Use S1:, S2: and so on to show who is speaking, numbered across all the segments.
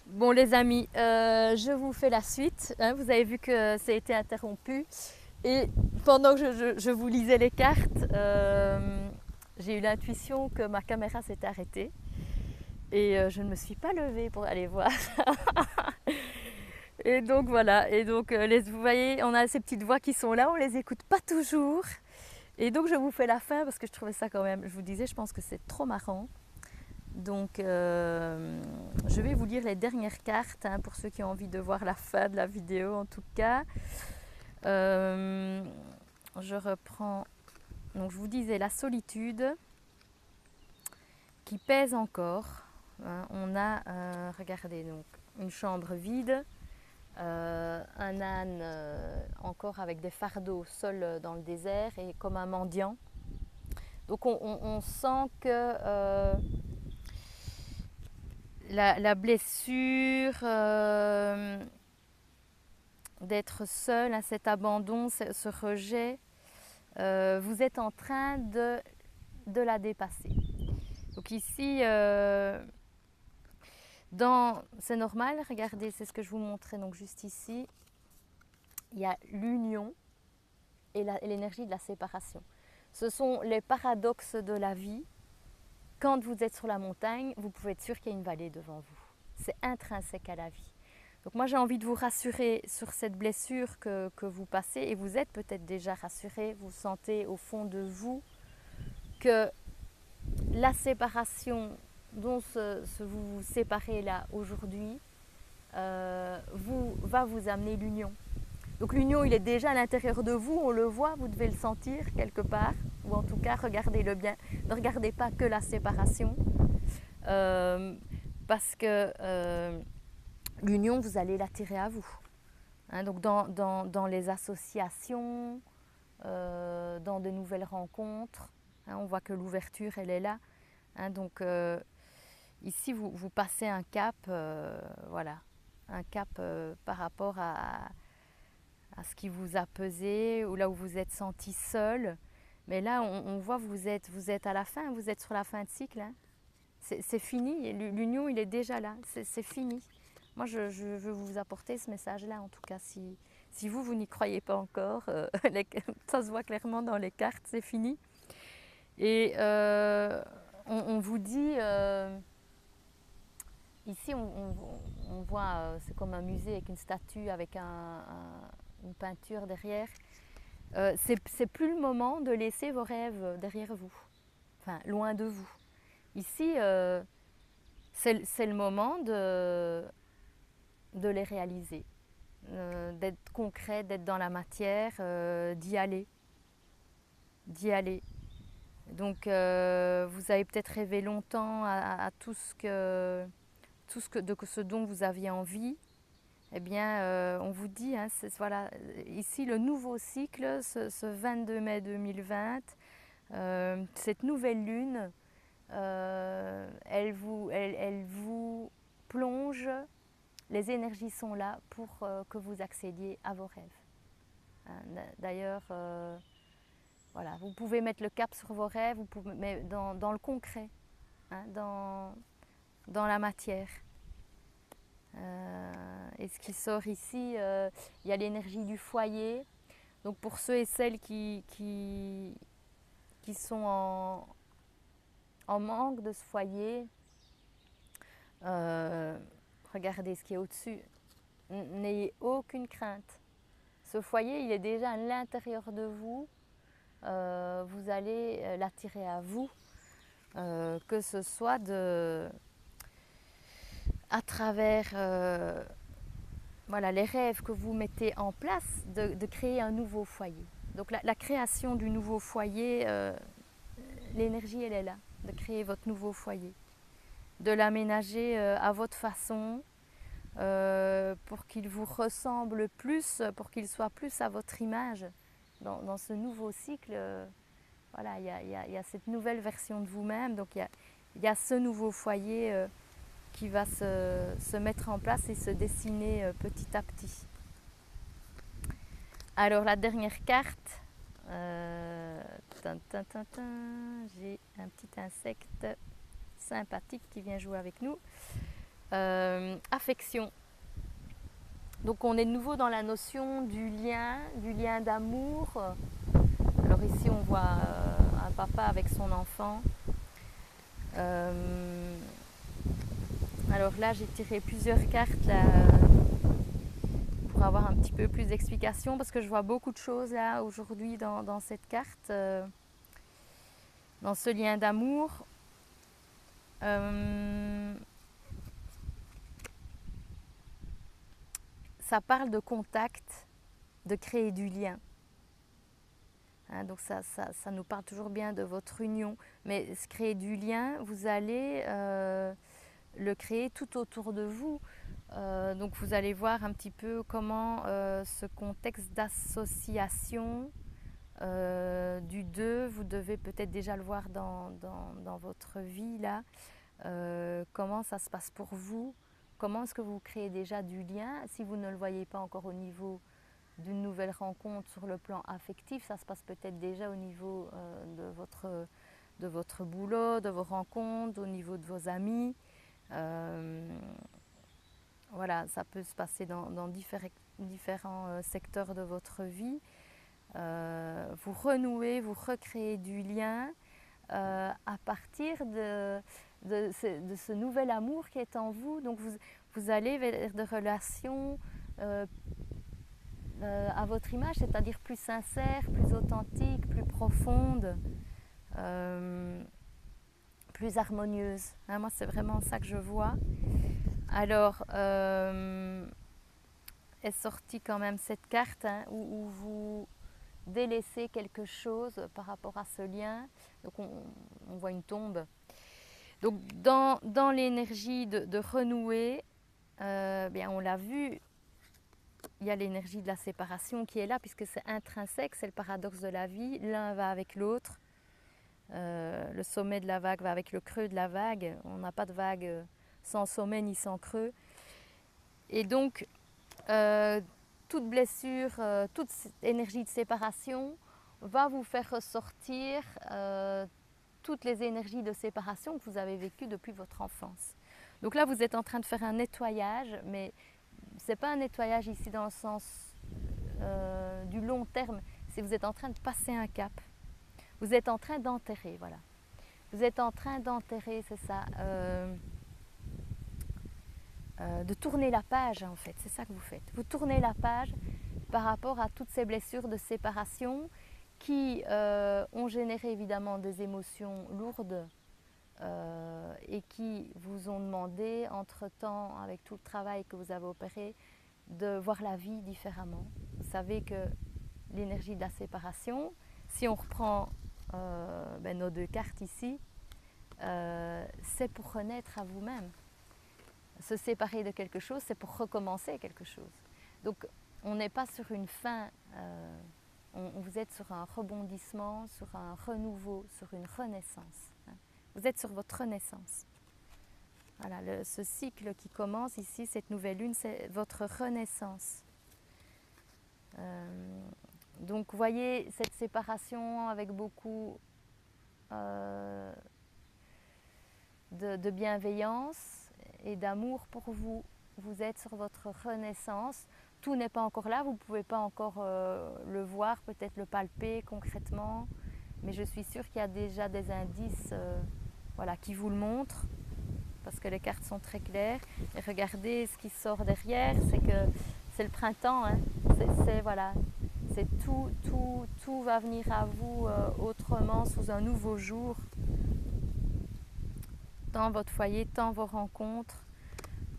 S1: Bon les amis, je vous fais la suite. Hein, vous avez vu que ça a été interrompu. Et pendant que je vous lisais les cartes, j'ai eu l'intuition que ma caméra s'était arrêtée. Et je ne me suis pas levée pour aller voir. Et donc voilà. Et donc vous voyez, on a ces petites voix qui sont là, on les écoute pas toujours. Et donc je vous fais la fin parce que je trouvais ça quand même, je vous disais, je pense que c'est trop marrant. Donc, je vais vous lire les dernières cartes hein, pour ceux qui ont envie de voir la fin de la vidéo en tout cas. Je reprends. Donc, je vous disais la solitude qui pèse encore. Hein. On a, regardez, donc une chambre vide, un âne encore avec des fardeaux seul dans le désert et comme un mendiant. Donc, on sent que la blessure, d'être seul, hein, cet abandon, ce rejet, vous êtes en train de la dépasser. Donc ici, c'est normal, regardez, c'est ce que je vous montrais donc juste ici. Il y a l'union et l'énergie de la séparation. Ce sont les paradoxes de la vie. Quand vous êtes sur la montagne, vous pouvez être sûr qu'il y a une vallée devant vous. C'est intrinsèque à la vie. Donc moi j'ai envie de vous rassurer sur cette blessure que vous passez et vous êtes peut-être déjà rassuré, vous sentez au fond de vous que la séparation dont vous vous séparez là aujourd'hui va vous amener l'union. Donc l'union il est déjà à l'intérieur de vous, on le voit, vous devez le sentir quelque part, ou en tout cas regardez-le bien, ne regardez pas que la séparation parce que l'union, vous allez l'attirer à vous. Hein, donc dans les associations, dans de nouvelles rencontres, hein, on voit que l'ouverture, elle est là. Hein, donc ici, vous passez un cap, voilà, un cap par rapport à ce qui vous a pesé, ou là où vous êtes senti seul. Mais là, on voit que vous êtes à la fin, vous êtes sur la fin de cycle. Hein. C'est fini, l'union, il est déjà là, c'est fini. Moi, je veux vous apporter ce message-là, en tout cas. Si vous n'y croyez pas encore, ça se voit clairement dans les cartes, c'est fini. Et on vous dit, ici, on voit, c'est comme un musée avec une statue, avec une peinture derrière. C'est plus le moment de laisser vos rêves derrière vous, enfin, loin de vous. Ici, c'est le moment de les réaliser, d'être concret, d'être dans la matière, d'y aller. Donc vous avez peut-être rêvé longtemps à tout ce dont vous aviez envie. Eh bien, on vous dit, hein, voilà, ici le nouveau cycle, ce 22 mai 2020, cette nouvelle lune, elle vous plonge. Les énergies sont là pour que vous accédiez à vos rêves. Hein, d'ailleurs, voilà, vous pouvez mettre le cap sur vos rêves, vous pouvez, mais dans le concret, hein, dans la matière. Et ce qui sort ici, il y a l'énergie du foyer. Donc pour ceux et celles qui sont en manque de ce foyer, regardez ce qui est au-dessus. N'ayez aucune crainte. Ce foyer, il est déjà à l'intérieur de vous. Vous allez l'attirer à vous, que ce soit à travers voilà, les rêves que vous mettez en place, de créer un nouveau foyer. Donc la création du nouveau foyer, l'énergie, elle est là, de créer votre nouveau foyer, de l'aménager à votre façon, pour qu'il vous ressemble plus, pour qu'il soit plus à votre image. Dans ce nouveau cycle, voilà, il y a cette nouvelle version de vous-même, donc il y a ce nouveau foyer qui va se mettre en place et se dessiner petit à petit. Alors la dernière carte, j'ai un petit insecte sympathique qui vient jouer avec nous. Affection. Donc on est de nouveau dans la notion du lien d'amour. Alors ici on voit un papa avec son enfant. Alors là j'ai tiré plusieurs cartes là, pour avoir un petit peu plus d'explications parce que je vois beaucoup de choses là aujourd'hui dans cette carte, dans ce lien d'amour. Ça parle de contact, de créer du lien. Hein, donc ça nous parle toujours bien de votre union. Mais créer du lien, vous allez le créer tout autour de vous. Donc vous allez voir un petit peu comment ce contexte d'association du deux, vous devez peut-être déjà le voir dans votre vie là. Comment ça se passe pour vous? Comment est-ce que vous créez déjà du lien? Si vous ne le voyez pas encore au niveau d'une nouvelle rencontre sur le plan affectif, ça se passe peut-être déjà au niveau de votre boulot, de vos rencontres, au niveau de vos amis. Voilà, ça peut se passer dans différents secteurs de votre vie. Vous renouez, vous recréez du lien à partir de ce nouvel amour qui est en vous. Donc vous allez vers des relations à votre image, c'est-à-dire plus sincères, plus authentiques, plus profondes, plus harmonieuses. Hein, moi, c'est vraiment ça que je vois. Alors, est sortie quand même cette carte hein, où vous délaissez quelque chose par rapport à ce lien. Donc on voit une tombe. Donc dans l'énergie de renouer, bien on l'a vu, il y a l'énergie de la séparation qui est là puisque c'est intrinsèque, c'est le paradoxe de la vie. L'un va avec l'autre. Le sommet de la vague va avec le creux de la vague. On n'a pas de vague sans sommet ni sans creux. Et donc, toute blessure, toute énergie de séparation va vous faire ressortir toutes les énergies de séparation que vous avez vécues depuis votre enfance. Donc là, vous êtes en train de faire un nettoyage, mais ce n'est pas un nettoyage ici dans le sens du long terme, c'est vous êtes en train de passer un cap. Vous êtes en train d'enterrer, voilà. Vous êtes en train d'enterrer, c'est ça. De tourner la page en fait, c'est ça que vous faites. Vous tournez la page par rapport à toutes ces blessures de séparation qui ont généré évidemment des émotions lourdes et qui vous ont demandé, entre-temps, avec tout le travail que vous avez opéré, de voir la vie différemment. Vous savez que l'énergie de la séparation, si on reprend nos deux cartes ici, c'est pour renaître à vous-même. Se séparer de quelque chose, c'est pour recommencer quelque chose. Donc, on n'est pas sur une fin, vous êtes sur un rebondissement, sur un renouveau, sur une renaissance. Hein. Vous êtes sur votre renaissance. Voilà, ce cycle qui commence ici, cette nouvelle lune, c'est votre renaissance. Donc, vous voyez cette séparation avec beaucoup de bienveillance et d'amour pour vous. Vous êtes sur votre renaissance. Tout n'est pas encore là, vous ne pouvez pas encore le voir, peut-être le palper concrètement, mais je suis sûre qu'il y a déjà des indices voilà, qui vous le montrent, parce que les cartes sont très claires. Et regardez ce qui sort derrière, c'est que c'est le printemps, hein. Voilà, c'est tout va venir à vous autrement, sous un nouveau jour, dans votre foyer, dans vos rencontres.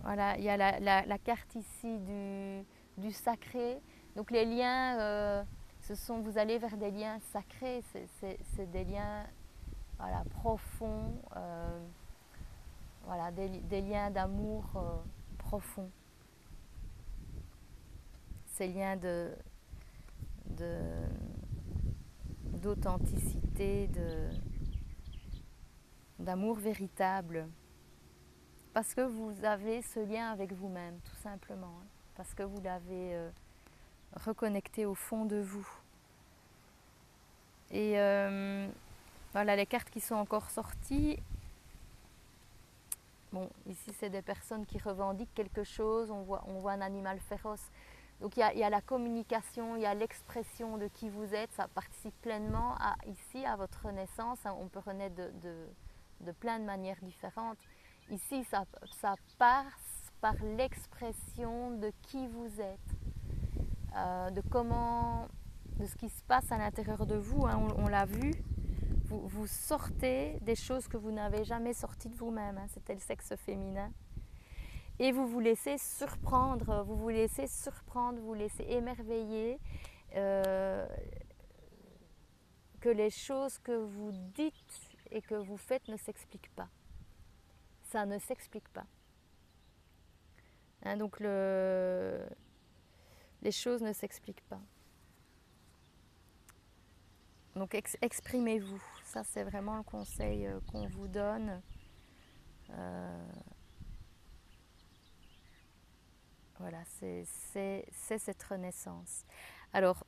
S1: Voilà, il y a la carte ici du sacré. Donc les liens, vous allez vers des liens sacrés, c'est des liens voilà, profonds, voilà, des liens d'amour profonds. Ces liens d'authenticité, d'amour véritable. Parce que vous avez ce lien avec vous-même, tout simplement. Hein, parce que vous l'avez reconnecté au fond de vous. Et voilà les cartes qui sont encore sorties. bon, ici c'est des personnes qui revendiquent quelque chose, on voit un animal féroce. Donc il y a la communication, il y a l'expression de qui vous êtes, ça participe pleinement ici à votre renaissance. On peut renaître de plein de manières différentes. Ici, ça passe par l'expression de qui vous êtes, de ce qui se passe à l'intérieur de vous, hein, on l'a vu. Vous sortez des choses que vous n'avez jamais sorties de vous-même, hein, c'était le sexe féminin. Et vous vous laissez surprendre, vous vous laissez émerveiller, que les choses que vous dites et que vous faites ne s'expliquent pas. Ça ne s'explique pas. Hein, donc les choses ne s'expliquent pas. Donc exprimez-vous, ça c'est vraiment le conseil qu'on vous donne. Voilà, c'est cette renaissance. Alors,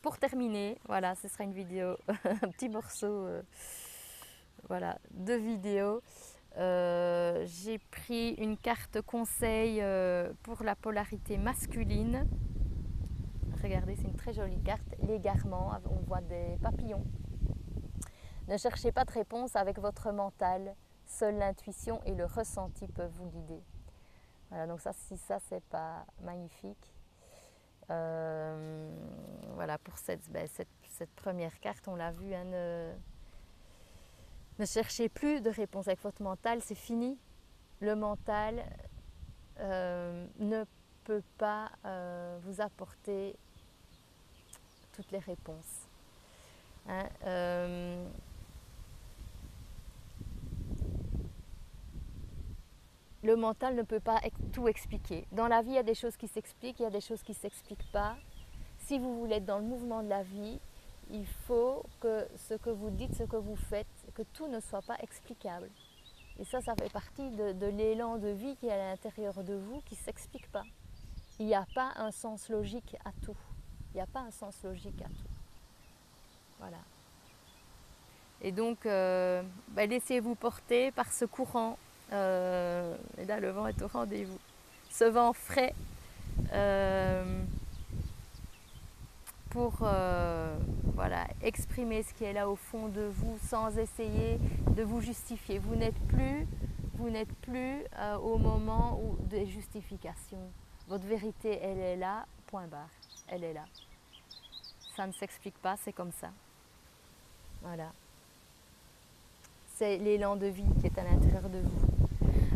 S1: pour terminer, voilà, ce sera une vidéo, un petit morceau voilà, de vidéo. J'ai pris une carte conseil pour la polarité masculine. Regardez, c'est une très jolie carte, l'égarement, on voit des papillons. Ne cherchez pas de réponse avec votre mental, seule l'intuition et le ressenti peuvent vous guider. Voilà, donc si ça c'est pas magnifique. Voilà, pour cette première carte, on l'a vu, hein, ne cherchez plus de réponse avec votre mental, c'est fini. Le mental ne peut pas vous apporter toutes les réponses. Hein, le mental ne peut pas tout expliquer. Dans la vie, il y a des choses qui s'expliquent, il y a des choses qui ne s'expliquent pas. Si vous voulez être dans le mouvement de la vie, il faut que ce que vous dites, ce que vous faites, que tout ne soit pas explicable. Et ça fait partie de l'élan de vie qui est à l'intérieur de vous, qui ne s'explique pas. Il n'y a pas un sens logique à tout. Il n'y a pas un sens logique à tout. Voilà. Et donc, laissez-vous porter par ce courant. Et là, le vent est au rendez-vous. Ce vent frais pour voilà, exprimer ce qui est là au fond de vous sans essayer de vous justifier. Vous n'êtes plus au moment des justifications. Votre vérité, elle est là, point barre. Elle est là. Ça ne s'explique pas, c'est comme ça. Voilà. C'est l'élan de vie qui est à l'intérieur de vous.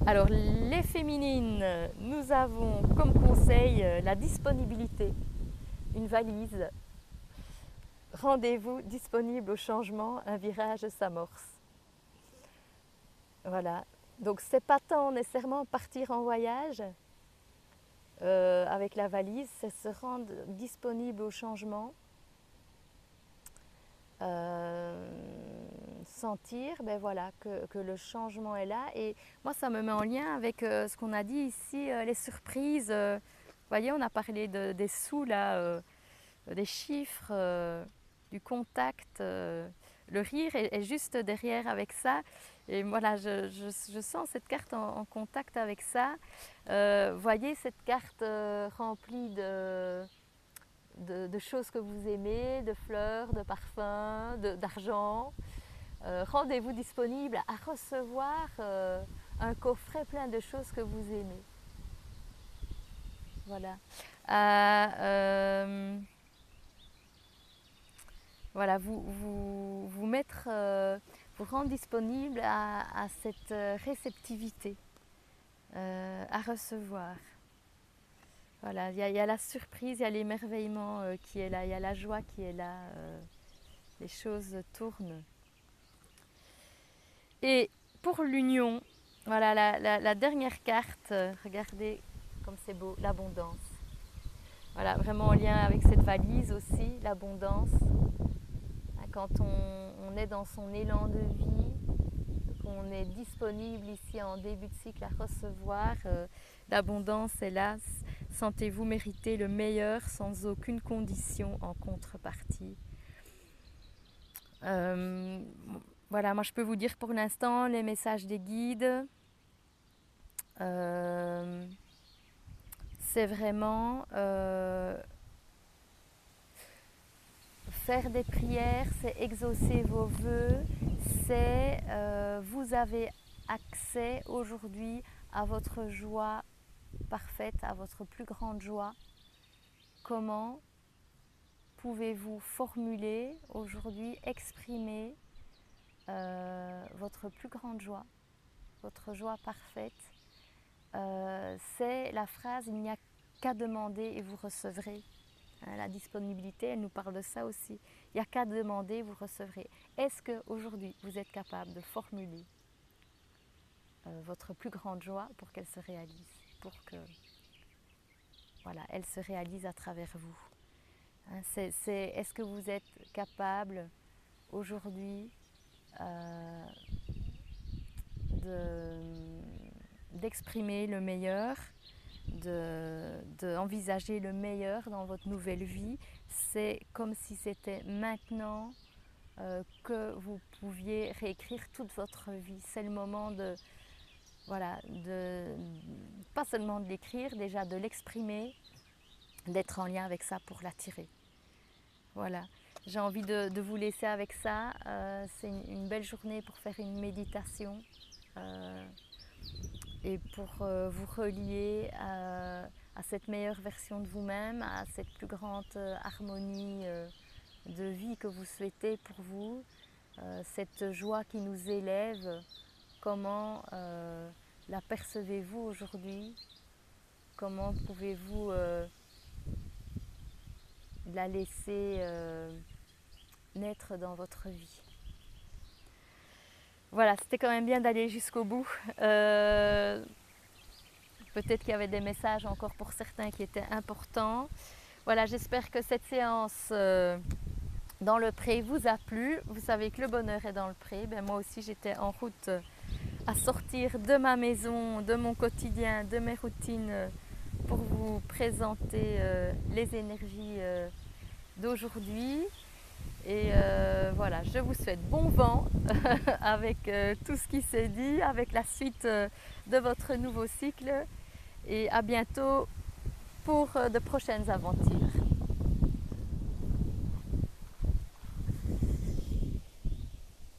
S1: Alors, les féminines, nous avons comme conseil la disponibilité. Une valise. Rendez-vous disponible au changement, un virage s'amorce. Voilà. Donc, c'est pas tant nécessairement partir en voyage avec la valise, c'est se rendre disponible au changement. Sentir voilà, que le changement est là. Et moi, ça me met en lien avec ce qu'on a dit ici, les surprises. Vous voyez, on a parlé des sous, là, des chiffres, du contact. Le rire est juste derrière avec ça. Et voilà, je sens cette carte en contact avec ça. Voyez cette carte remplie de choses que vous aimez, de fleurs, de parfums, d'argent. Rendez-vous disponible à recevoir un coffret plein de choses que vous aimez. Voilà. Voilà, vous mettre, vous rendre disponible à cette réceptivité, à recevoir. Voilà, il y a la surprise, il y a l'émerveillement qui est là, il y a la joie qui est là, les choses tournent. Et pour l'union, voilà la dernière carte, regardez comme c'est beau, l'abondance. Voilà, vraiment en lien avec cette valise aussi, l'abondance. Quand on est dans son élan de vie, qu'on est disponible ici en début de cycle à recevoir, l'abondance est là. Sentez-vous mériter le meilleur sans aucune condition en contrepartie. Voilà, moi je peux vous dire pour l'instant les messages des guides. c'est vraiment faire des prières, c'est exaucer vos vœux, c'est vous avez accès aujourd'hui à votre joie parfaite, à votre plus grande joie. Comment pouvez-vous formuler aujourd'hui, exprimer votre plus grande joie, votre joie parfaite? C'est la phrase « il n'y a qu'à demander et vous recevrez ». La disponibilité, elle nous parle de ça aussi. Il n'y a qu'à demander, vous recevrez. Est-ce qu'aujourd'hui, vous êtes capable de formuler votre plus grande joie pour qu'elle se réalise, pour que voilà, elle se réalise à travers vous? Est-ce que vous êtes capable aujourd'hui d'exprimer le meilleur, d'envisager le meilleur dans votre nouvelle vie? C'est comme si c'était maintenant que vous pouviez réécrire toute votre vie. C'est le moment voilà, pas seulement de l'écrire, déjà de l'exprimer, d'être en lien avec ça pour l'attirer. Voilà, j'ai envie de vous laisser avec ça. C'est une belle journée pour faire une méditation et pour vous relier à cette meilleure version de vous-même, à cette plus grande harmonie de vie que vous souhaitez pour vous, cette joie qui nous élève. Comment la percevez-vous aujourd'hui? Comment pouvez-vous la laisser naître dans votre vie? Voilà, c'était quand même bien d'aller jusqu'au bout. Peut-être qu'il y avait des messages encore pour certains qui étaient importants. Voilà, j'espère que cette séance dans le pré vous a plu. Vous savez que le bonheur est dans le pré. Ben, moi aussi, j'étais en route à sortir de ma maison, de mon quotidien, de mes routines pour vous présenter les énergies d'aujourd'hui. Et voilà, je vous souhaite bon vent avec tout ce qui s'est dit, avec la suite de votre nouveau cycle. Et à bientôt pour de prochaines aventures.